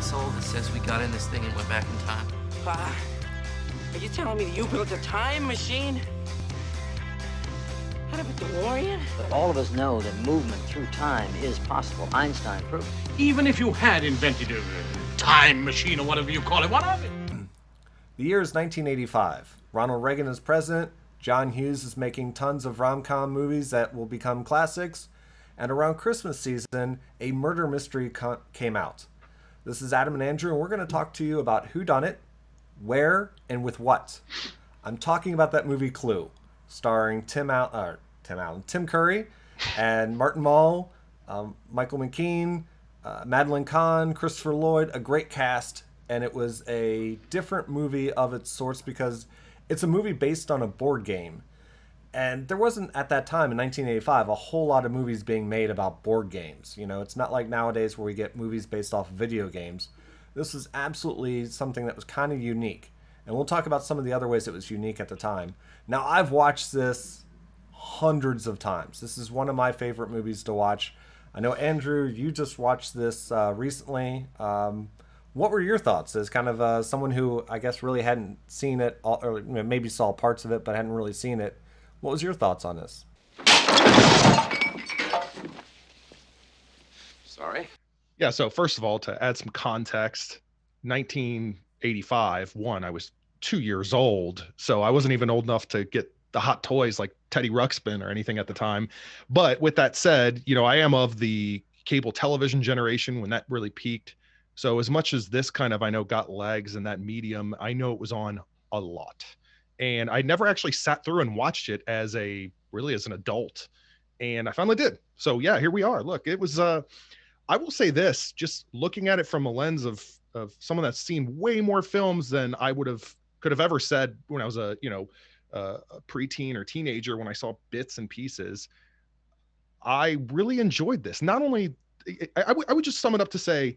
soul that says we got in this thing and went back in time. Are you telling me that you built a time machine? Out of a DeLorean? But all of us know that movement through time is possible. Einstein proved it. Even if you had invented a time machine or whatever you call it, what of it? The year is 1985. Ronald Reagan is president. John Hughes is making tons of rom-com movies that will become classics. And around Christmas season, a murder mystery came out. This is Adam and Andrew, and we're going to talk to you about who done it, where, and with what. I'm talking about that movie Clue, starring Tim Curry, and Martin Mull, Michael McKean, Madeline Kahn, Christopher Lloyd, a great cast. And it was a different movie of its sorts because it's a movie based on a board game. And there wasn't, at that time in 1985, a whole lot of movies being made about board games. You know, it's not like nowadays where we get movies based off video games. This was absolutely something that was kind of unique. And we'll talk about some of the other ways it was unique at the time. Now, I've watched this hundreds of times. This is one of my favorite movies to watch. I know, Andrew, you just watched this recently. What were your thoughts as kind of someone who, I guess, really hadn't seen it, or maybe saw parts of it, but hadn't really seen it? What was your thoughts on this? Sorry. Yeah, so first of all, to add some context, 1985, I was 2 years old, so I wasn't even old enough to get the hot toys like Teddy Ruxpin or anything at the time. But with that said, I am of the cable television generation when that really peaked. So as much as this kind of, I know, got legs in that medium, I know it was on a lot. And I never actually sat through and watched it as an adult. And I finally did. So yeah, here we are. Look, it was, I will say this, just looking at it from a lens of someone that's seen way more films than I could have ever said when I was a preteen or teenager, when I saw bits and pieces. I really enjoyed this. Not only, I would just sum it up to say,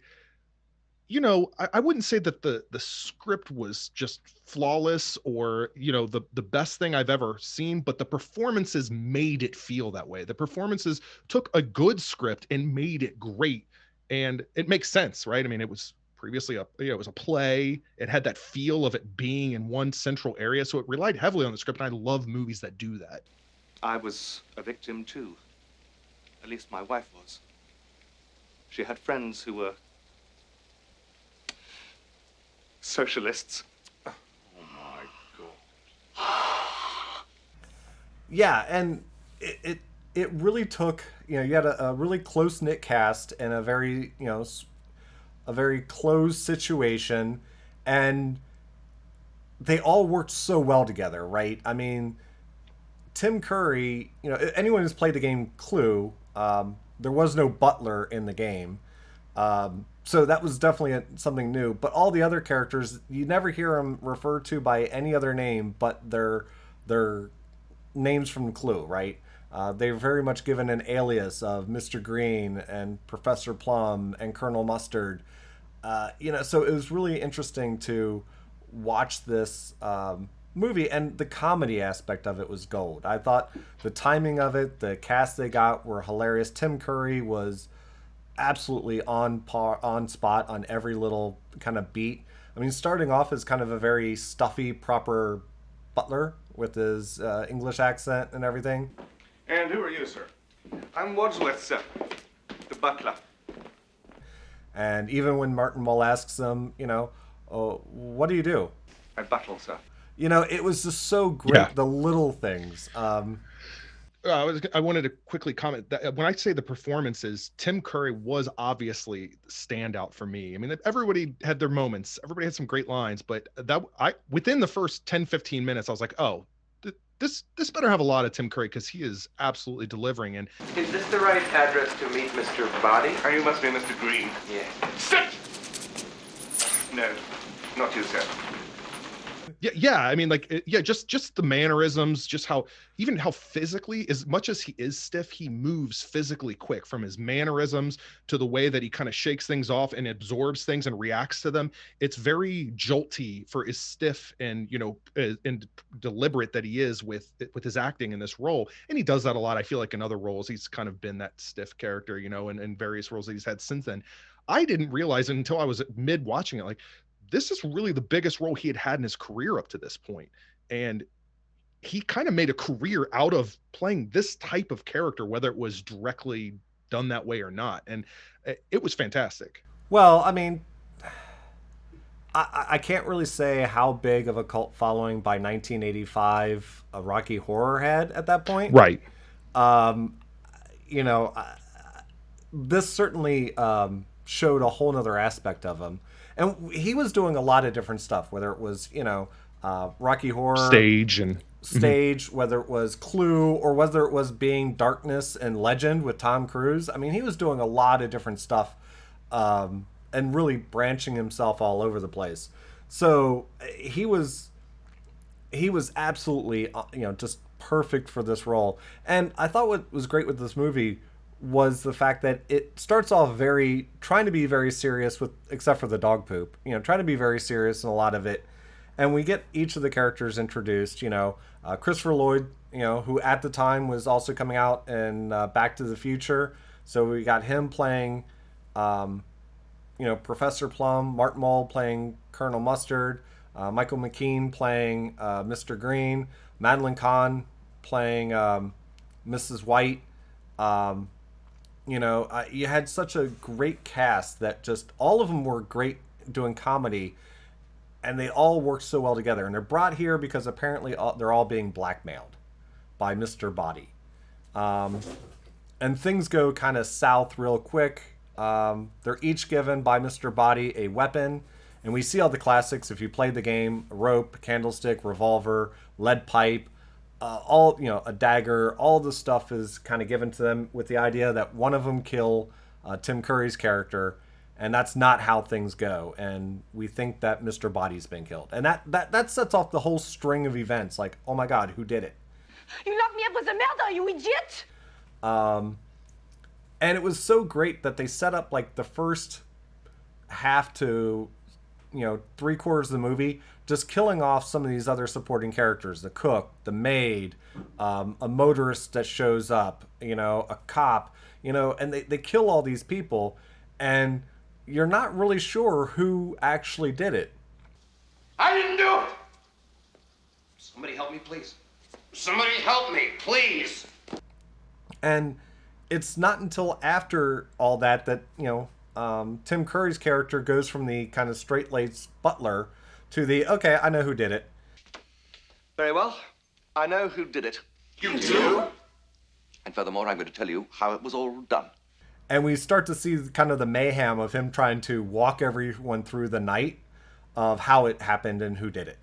I wouldn't say that the script was just flawless or, the best thing I've ever seen, but the performances made it feel that way. The performances took a good script and made it great. And it makes sense, right? I mean, it was previously it was a play. It had that feel of it being in one central area. So it relied heavily on the script. And I love movies that do that. I was a victim too. At least my wife was. She had friends who were socialists. Oh my God. Yeah, and it really took, you had a really close-knit cast and a very, a very closed situation, and they all worked so well together, right? I mean, Tim Curry, anyone who's played the game Clue, there was no butler in the game. So that was definitely something new. But all the other characters, you never hear them referred to by any other name but their names from Clue, right? They're very much given an alias of Mr. Green and Professor Plum and Colonel Mustard. So it was really interesting to watch this movie, and the comedy aspect of it was gold. I thought the timing of it, the cast they got were hilarious. Tim Curry was absolutely on spot on every little kind of beat. I mean, starting off as kind of a very stuffy, proper butler with his English accent and everything. And who are you, sir? I'm Wadsworth, sir. The butler. And even when Martin Mull asks him, what do you do? I buttle, sir. It was just so great, yeah. The little things. I wanted to quickly comment that when I say the performances, Tim Curry was obviously the standout for me. I mean, everybody had their moments. Everybody had some great lines, but within the first 10, 15 minutes, I was like, oh, this better have a lot of Tim Curry because he is absolutely delivering. And is this the right address to meet Mr. Body? Oh, you must be Mr. Green. Yeah. Sit! No, not you, sir. Yeah. I mean, just the mannerisms, just how physically, as much as he is stiff, he moves physically quick, from his mannerisms to the way that he kind of shakes things off and absorbs things and reacts to them. It's very jolty for as stiff and, and deliberate that he is with his acting in this role. And he does that a lot. I feel like in other roles, he's kind of been that stiff character, in various roles that he's had since then. I didn't realize it until I was mid watching it. Like, this is really the biggest role he had in his career up to this point. And he kind of made a career out of playing this type of character, whether it was directly done that way or not. And it was fantastic. Well, I mean, I can't really say how big of a cult following by 1985 a Rocky Horror had at that point. Right. You know, this certainly showed a whole nother aspect of him. And he was doing a lot of different stuff, whether it was, you know, Rocky Horror stage, whether it was Clue, or whether it was being Darkness and Legend with Tom Cruise. I mean, he was doing a lot of different stuff, and really branching himself all over the place. So he was absolutely, you know, just perfect for this role. And I thought what was great with this movie was the fact that it starts off trying to be very serious, with except for the dog poop, you know, trying to be very serious in a lot of it. And we get each of the characters introduced, you know, Christopher Lloyd, you know, who at the time was also coming out in Back to the Future. So we got him playing, you know, Professor Plum, Martin Mull playing Colonel Mustard, Michael McKean playing Mr. Green, Madeline Kahn playing Mrs. White. You know, you had such a great cast that just all of them were great doing comedy. And they all work so well together. And they're brought here because apparently they're all being blackmailed by Mr. Body. And things go kind of south real quick. They're each given by Mr. Body a weapon. And we see all the classics. If you played the game, rope, candlestick, revolver, lead pipe, all, you know, a dagger. All the stuff is kind of given to them with the idea that one of them kill Tim Curry's character. And that's not how things go. And we think that Mr. Body's been killed. And that sets off the whole string of events. Like, oh my God, who did it? You locked me up with the murder, you idiot! And it was so great that they set up like the first half to, you know, 3/4 of the movie, just killing off some of these other supporting characters. The cook, the maid, a motorist that shows up, you know, a cop, you know, and they kill all these people. And you're not really sure who actually did it. I didn't do it! Somebody help me, please. Somebody help me, please! And it's not until after all that, you know, Tim Curry's character goes from the kind of straight-laced butler to the, okay, I know who did it. Very well. I know who did it. You do? And furthermore, I'm going to tell you how it was all done. And we start to see kind of the mayhem of him trying to walk everyone through the night of how it happened and who did it.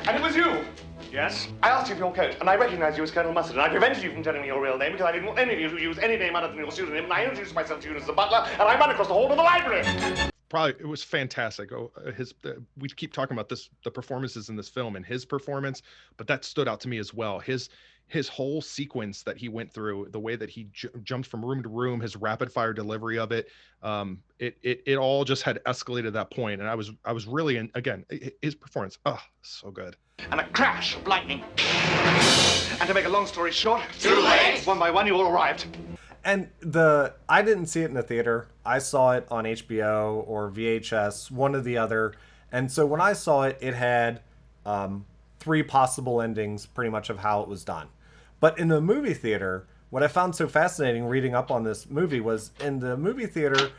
And it was you? Yes? I asked you for your coat, and I recognized you as Colonel Mustard, and I prevented you from telling me your real name because I didn't want any of you to use any name other than your pseudonym, and I introduced myself to you as the butler, and I ran across the hall to the library. Probably, it was fantastic. We keep talking about the performances in this film and his performance, but that stood out to me as well. His whole sequence that he went through, the way that he jumped from room to room, his rapid fire delivery of it, it all just had escalated at that point. And I was really again, his performance, so good. And a crash of lightning. And to make a long story short, Too late! One by one you all arrived. And I didn't see it in the theater. I saw it on HBO or VHS, one or the other. And so when I saw it, it had 3 possible endings pretty much of how it was done. But in the movie theater, what I found so fascinating reading up on this movie was in the movie theater,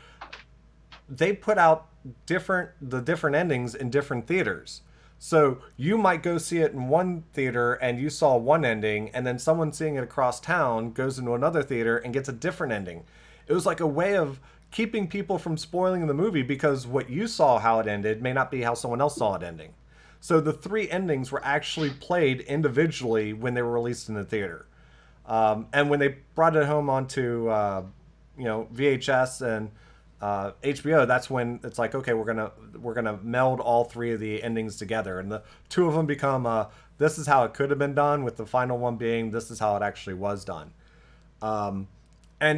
they put out the different endings in different theaters. So you might go see it in one theater and you saw one ending, and then someone seeing it across town goes into another theater and gets a different ending. It was like a way of keeping people from spoiling the movie, because what you saw how it ended may not be how someone else saw it ending. So the 3 endings were actually played individually when they were released in the theater. And when they brought it home onto VHS and HBO, that's when it's like, okay, we're gonna meld all 3 of the endings together, and the 2 of them become this is how it could have been done, with the final one being this is how it actually was done. And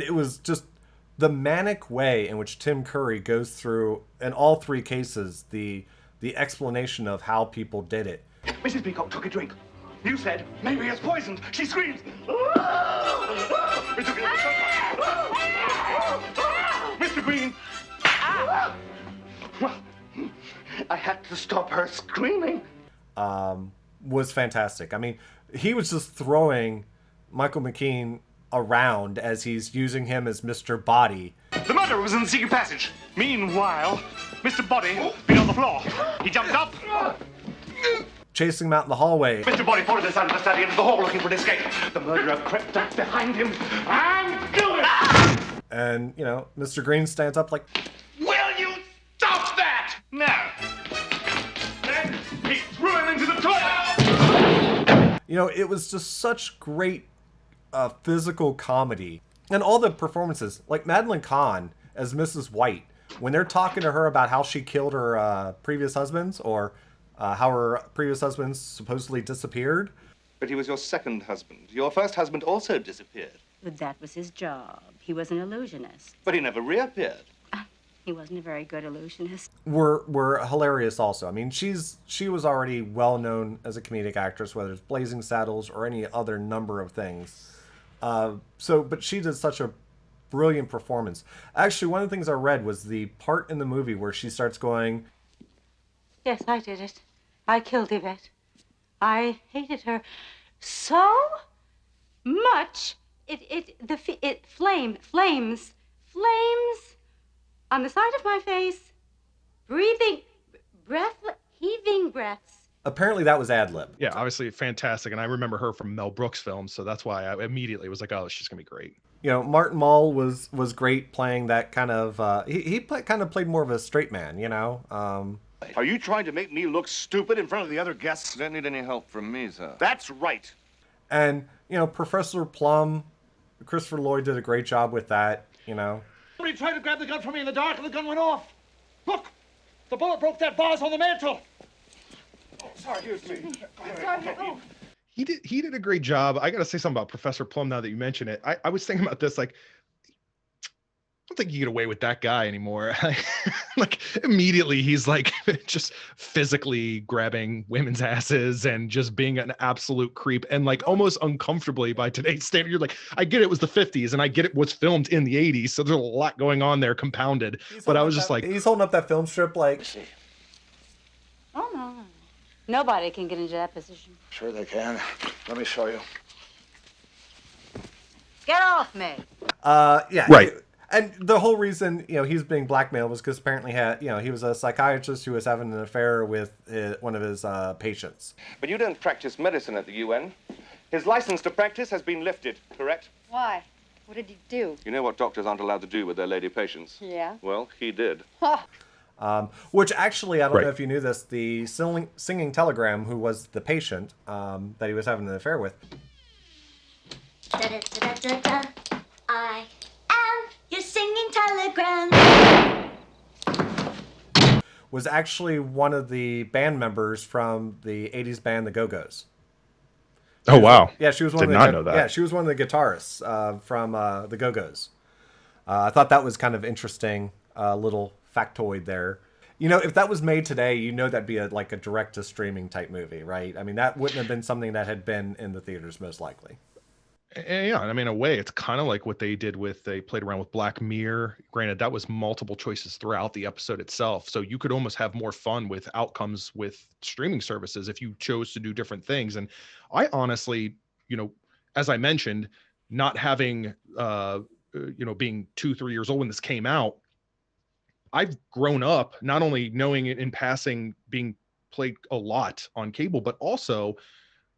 it was just the manic way in which Tim Curry goes through in all 3 cases the explanation of how people did it. Mrs. Peacock took a drink. You said, maybe it's poisoned. She screams. We took it in the sunlight. Mr. Green Well, I had to stop her screaming. Was fantastic. I mean, he was just throwing Michael McKean around as he's using him as Mr. Body. The murderer was in the secret passage. Meanwhile, Mr. Body been on the floor. He jumped up. Chasing him out in the hallway. Mr. Body followed us out of the study into the hall looking for an escape. The murderer crept up behind him and killed him. And, you know, Mr. Green stands up like, Will you stop that? No. Then he threw him into the toilet. you know, it was just such great physical comedy. And all the performances, like Madeline Kahn as Mrs. White, when they're talking to her about how she killed her previous husbands, or how her previous husbands supposedly disappeared. But he was your second husband. Your first husband also disappeared. But that was his job. He was an illusionist. But he never reappeared. He wasn't a very good illusionist. Were hilarious also. I mean, she was already well known as a comedic actress, whether it's Blazing Saddles or any other number of things. But she did such a brilliant performance. Actually, one of the things I read was the part in the movie where she starts going, Yes, I did it. I killed Yvette. I hated her so much. Flames on the side of my face, heaving breaths. Apparently that was ad-lib. Yeah, obviously fantastic. And I remember her from Mel Brooks films, so that's why I immediately was like, oh, she's going to be great. You know, Martin Mull was great playing that kind of, he kind of played more of a straight man, you know. Are you trying to make me look stupid in front of the other guests? Don't need any help from me, sir. That's right. And, you know, Professor Plum, Christopher Lloyd did a great job with that, you know. Somebody tried to grab the gun from me in the dark and the gun went off. Look, the bullet broke that vase on the mantle. Oh, sorry, here's me. He did a great job. I got to say something about Professor Plum now that you mention it. I was thinking about this, like, I don't think you get away with that guy anymore. Like immediately he's like just physically grabbing women's asses and just being an absolute creep, and like almost uncomfortably by today's standard. You're like, I get it was the 50s and I get it was filmed in the 80s, so there's a lot going on there compounded. But I was just like, he's holding up that film strip like, Oh, no. Nobody can get into that position. Sure they can. Let me show you. Get off me. yeah. Right. And the whole reason, you know, he was being blackmailed was because apparently he was a psychiatrist who was having an affair with one of his patients. But you don't practice medicine at the UN. His license to practice has been lifted, correct? Why? What did he do? You know what doctors aren't allowed to do with their lady patients? Yeah. Well, he did. Which actually, I don't know if you knew this, the singing telegram who was the patient that he was having an affair with. Da-da-da-da-da-da. I am your singing telegram. Was actually one of the band members from the 80s band The Go-Go's. oh, wow. Yeah, she was one Did of the not know that. Yeah, she was one of the guitarists from The Go-Go's. I thought that was kind of interesting, little factoid there. You know, if that was made today, you know that'd be like a direct-to-streaming type movie, right? I mean, that wouldn't have been something that had been in the theaters most likely. And yeah, I mean, in a way, it's kind of like what they did they played around with Black Mirror. Granted, that was multiple choices throughout the episode itself. So you could almost have more fun with outcomes with streaming services if you chose to do different things. And I honestly, you know, as I mentioned, not having, being 2-3 years old when this came out, I've grown up not only knowing it in passing, being played a lot on cable, but also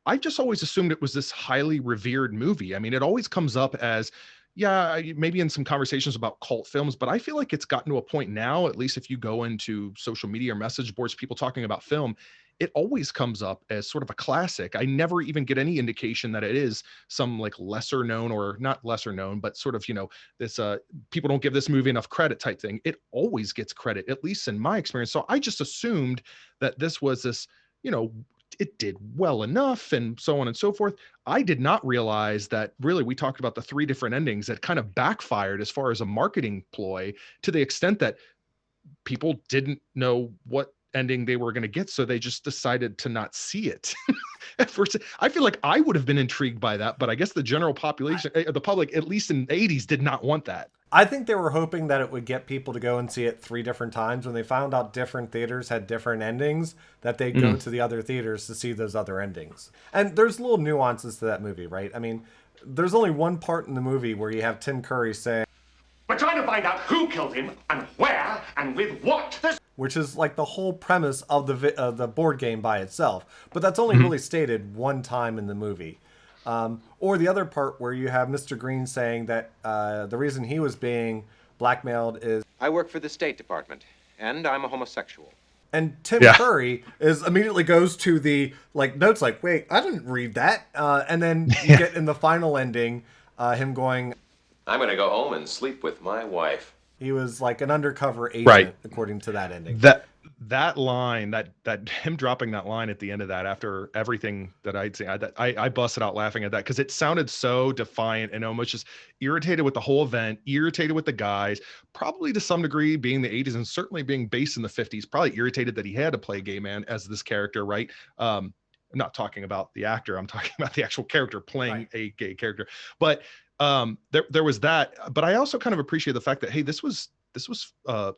I just always assumed it was this highly revered movie. I mean, it always comes up as, yeah, maybe in some conversations about cult films, but I feel like it's gotten to a point now, at least if you go into social media or message boards, people talking about film, it always comes up as sort of a classic. I never even get any indication that it is some like lesser known, or not lesser known, but sort of, you know, this people don't give this movie enough credit type thing. It always gets credit, at least in my experience. So I just assumed that this was this, you know, it did well enough and so on and so forth. I did not realize that really we talked about the 3 different endings that kind of backfired as far as a marketing ploy, to the extent that people didn't know what ending they were going to get. So they just decided to not see it. At first, I feel like I would have been intrigued by that, but I guess the general population, the public, at least in the 80s, did not want that. I think they were hoping that it would get people to go and see it 3 different times. When they found out different theaters had different endings, that they'd go to the other theaters to see those other endings. And there's little nuances to that movie, right? I mean, there's only one part in the movie where you have Tim Curry saying, "We're trying to find out who killed him and where and with what." Which is like the whole premise of the board game by itself. But that's only really stated one time in the movie. Or the other part where you have Mr. Green saying that the reason he was being blackmailed is... I work for the State Department, and I'm a homosexual. And Tim Curry immediately goes to the notes like, wait, I didn't read that. And then you get in the final ending, him going... I'm going to go home and sleep with my wife. He was like an undercover agent, according to that ending. That line, that him dropping that line at the end of that after everything that I'd seen, I busted out laughing at that because it sounded so defiant and almost just irritated with the whole event, irritated with the guys, probably to some degree being the 80s and certainly being based in the 50s, probably irritated that he had to play a gay man as this character, right? I'm not talking about the actor, I'm talking about the actual character playing a gay character. But there was that, but I also kind of appreciate the fact that, hey, this was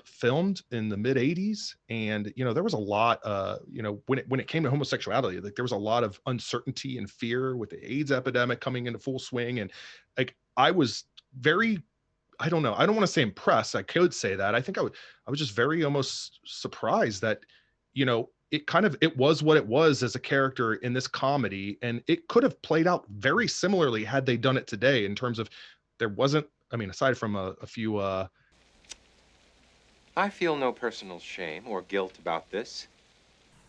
filmed in the mid 80s. And, there was a lot, when it came to homosexuality, like there was a lot of uncertainty and fear with the AIDS epidemic coming into full swing. And like, I was very, I don't know, I don't want to say impressed. I could say that. I think I was just very almost surprised that, it was what it was as a character in this comedy. And it could have played out very similarly had they done it today in terms of there wasn't, aside from a few, I feel no personal shame or guilt about this.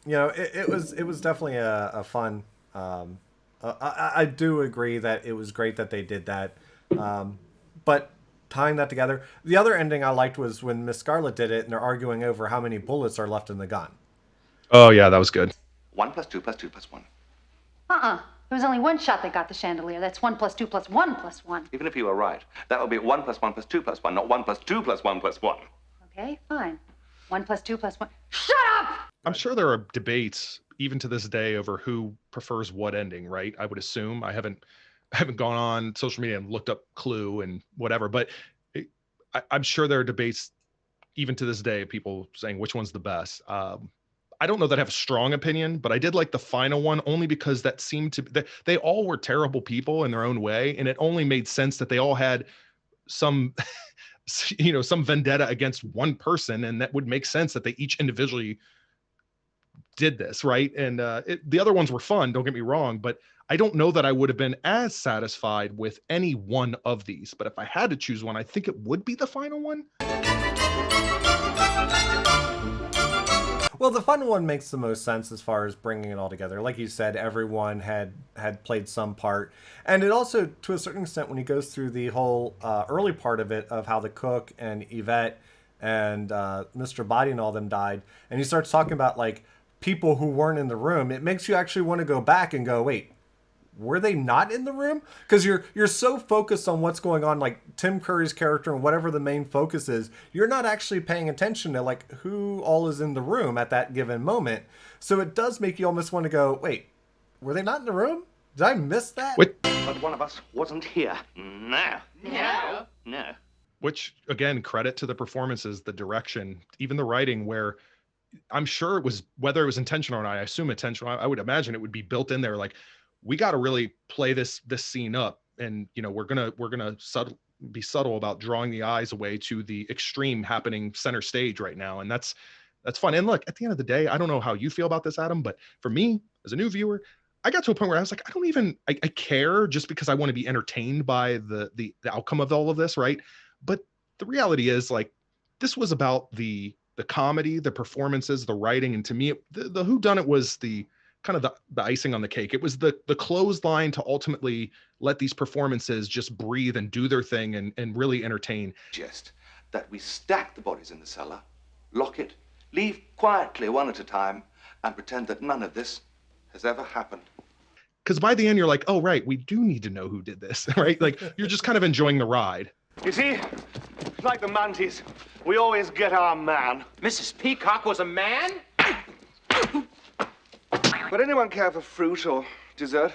It was definitely a fun, I do agree that it was great that they did that. But tying that together, the other ending I liked was when Miss Scarlet did it and they're arguing over how many bullets are left in the gun. Oh yeah, that was good. 1 + 2 + 2 + 1. There was only one shot that got the chandelier. That's 1 + 2 + 1 + 1. Even if you were right, that would be 1 + 1 + 2 + 1, not 1 + 2 + 1 + 1. Okay, fine. 1 + 2 + 1. Shut up! I'm sure there are debates even to this day over who prefers what ending, right? I would assume. I haven't gone on social media and looked up Clue and whatever, but I'm sure there are debates even to this day, people saying which one's the best. I don't know that I have a strong opinion, but I did like the final one only because that seemed to they all were terrible people in their own way, and it only made sense that they all had some some vendetta against one person, and that would make sense that they each individually did this, right? And the other ones were fun, don't get me wrong, but I don't know that I would have been as satisfied with any one of these. But if I had to choose one, I think it would be the final one. Well, the final one makes the most sense as far as bringing it all together. Like you said, everyone had played some part. And it also, to a certain extent, when he goes through the whole early part of it, of how the cook and Yvette and Mr. Body and all them died, and he starts talking about, like, people who weren't in the room, it makes you actually want to go back and go, wait, were they not in the room? Because you're so focused on what's going on, like Tim Curry's character and whatever the main focus is, you're not actually paying attention to like who all is in the room at that given moment. So it does make you almost want to go, wait, were they not in the room? Did I miss that? But one of us wasn't here. No. Which, again, credit to the performances, the direction, even the writing, where I'm sure it was, whether it was intentional or not, I assume intentional, I would imagine it would be built in there, like, we got to really play this scene up, and we're gonna be subtle about drawing the eyes away to the extreme happening center stage right now, and that's fun. And look, at the end of the day, I don't know how you feel about this, Adam, but for me as a new viewer, I got to a point where I was like, I care just because I want to be entertained by the outcome of all of this, right? But the reality is, like, this was about the comedy, the performances, the writing, and to me, the whodunit was the kind of the icing on the cake. It was the clothesline to ultimately let these performances just breathe and do their thing and really entertain. Just that we stack the bodies in the cellar, lock it, leave quietly one at a time, and pretend that none of this has ever happened. Because by the end, you're like, oh, right, we do need to know who did this, right? Like, you're just kind of enjoying the ride. You see, like the Manties, we always get our man. Mrs. Peacock was a man? Would anyone care for fruit or dessert?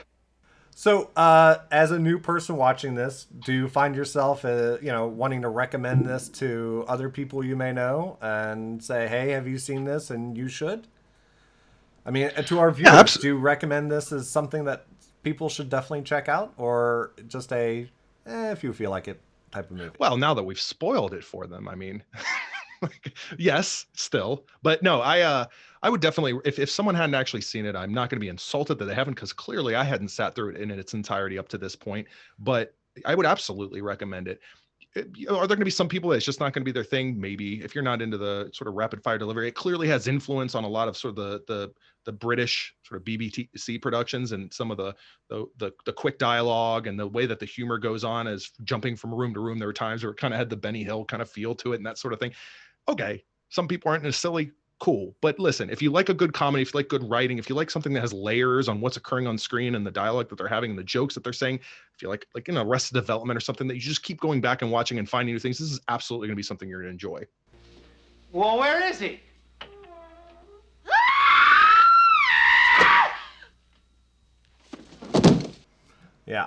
So, as a new person watching this, do you find yourself, wanting to recommend this to other people you may know and say, "Hey, have you seen this?" And you should. I mean, to our viewers, do you recommend this as something that people should definitely check out, or just if you feel like it type of movie? Well, now that we've spoiled it for them, I mean, yes, still, but no, I would definitely, if someone hadn't actually seen it, I'm not going to be insulted that they haven't, because clearly I hadn't sat through it in its entirety up to this point, but I would absolutely recommend it. Are there going to be some people that it's just not going to be their thing? Maybe. If you're not into the sort of rapid fire delivery, it clearly has influence on a lot of sort of the British sort of BBC productions, and some of the quick dialogue and the way that the humor goes on as jumping from room to room. There were times where it kind of had the Benny Hill kind of feel to it and that sort of thing. Okay, some people aren't necessarily cool, but listen, if you like a good comedy, if you like good writing, if you like something that has layers on what's occurring on screen and the dialogue that they're having and the jokes that they're saying, if you like Arrested Development or something that you just keep going back and watching and finding new things, this is absolutely going to be something you're going to enjoy. Well, where is he? Yeah,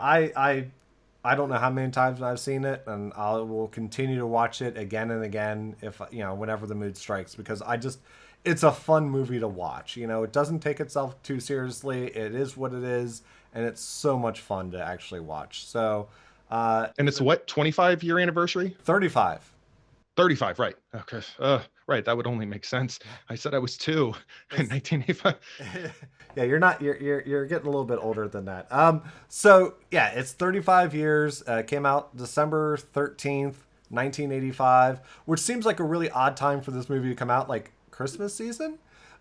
I don't know how many times I've seen it, and I will continue to watch it again and again whenever the mood strikes, because it's a fun movie to watch. It doesn't take itself too seriously. It is what it is, and it's so much fun to actually watch. So, and it's what, 25-year anniversary? 35. 35, right? Okay, right. That would only make sense. I said I was 2 in 1985. Yeah, you're not. You're getting a little bit older than that. So yeah, it's 35 years. Came out December 13th, 1985, which seems like a really odd time for this movie to come out, like Christmas season.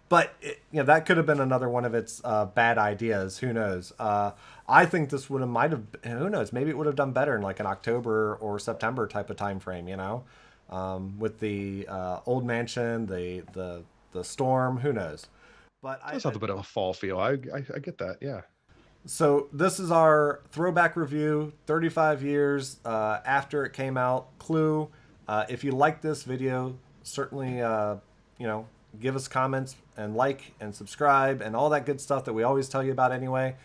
But that could have been another one of its bad ideas. Who knows? I think this might have. Who knows? Maybe it would have done better in like an October or September type of time frame. With the old mansion, the storm. Who knows? But it does have a bit of a fall feel. I get that. Yeah. So this is our throwback review, 35 years after it came out. Clue. If you like this video, certainly give us comments and like and subscribe and all that good stuff that we always tell you about anyway.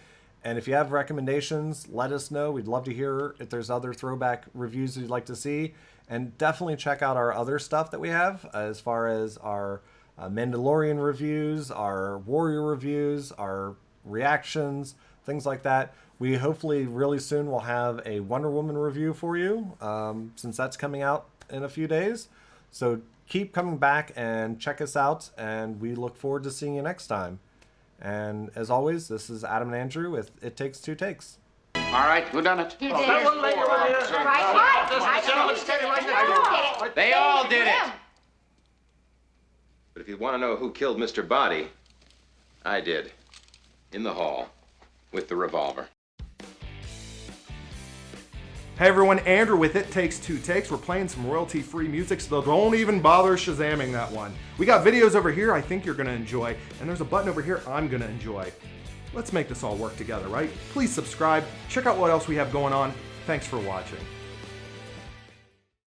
And if you have recommendations, let us know. We'd love to hear if there's other throwback reviews that you'd like to see. And definitely check out our other stuff that we have, as far as our Mandalorian reviews, our Warrior reviews, our reactions, things like that. We hopefully really soon will have a Wonder Woman review for you, since that's coming out in a few days. So keep coming back and check us out, and we look forward to seeing you next time. And as always, this is Adam and Andrew with It Takes Two Takes. All right, who done it? You did it. They all did it. But if you want to know who killed Mr. Body, I did. In the hall. With the revolver. Hey everyone, Andrew with It Takes Two Takes. We're playing some royalty-free music, so don't even bother Shazamming that one. We got videos over here I think you're going to enjoy, and there's a button over here I'm going to enjoy. Let's make this all work together, right? Please subscribe. Check out what else we have going on. Thanks for watching.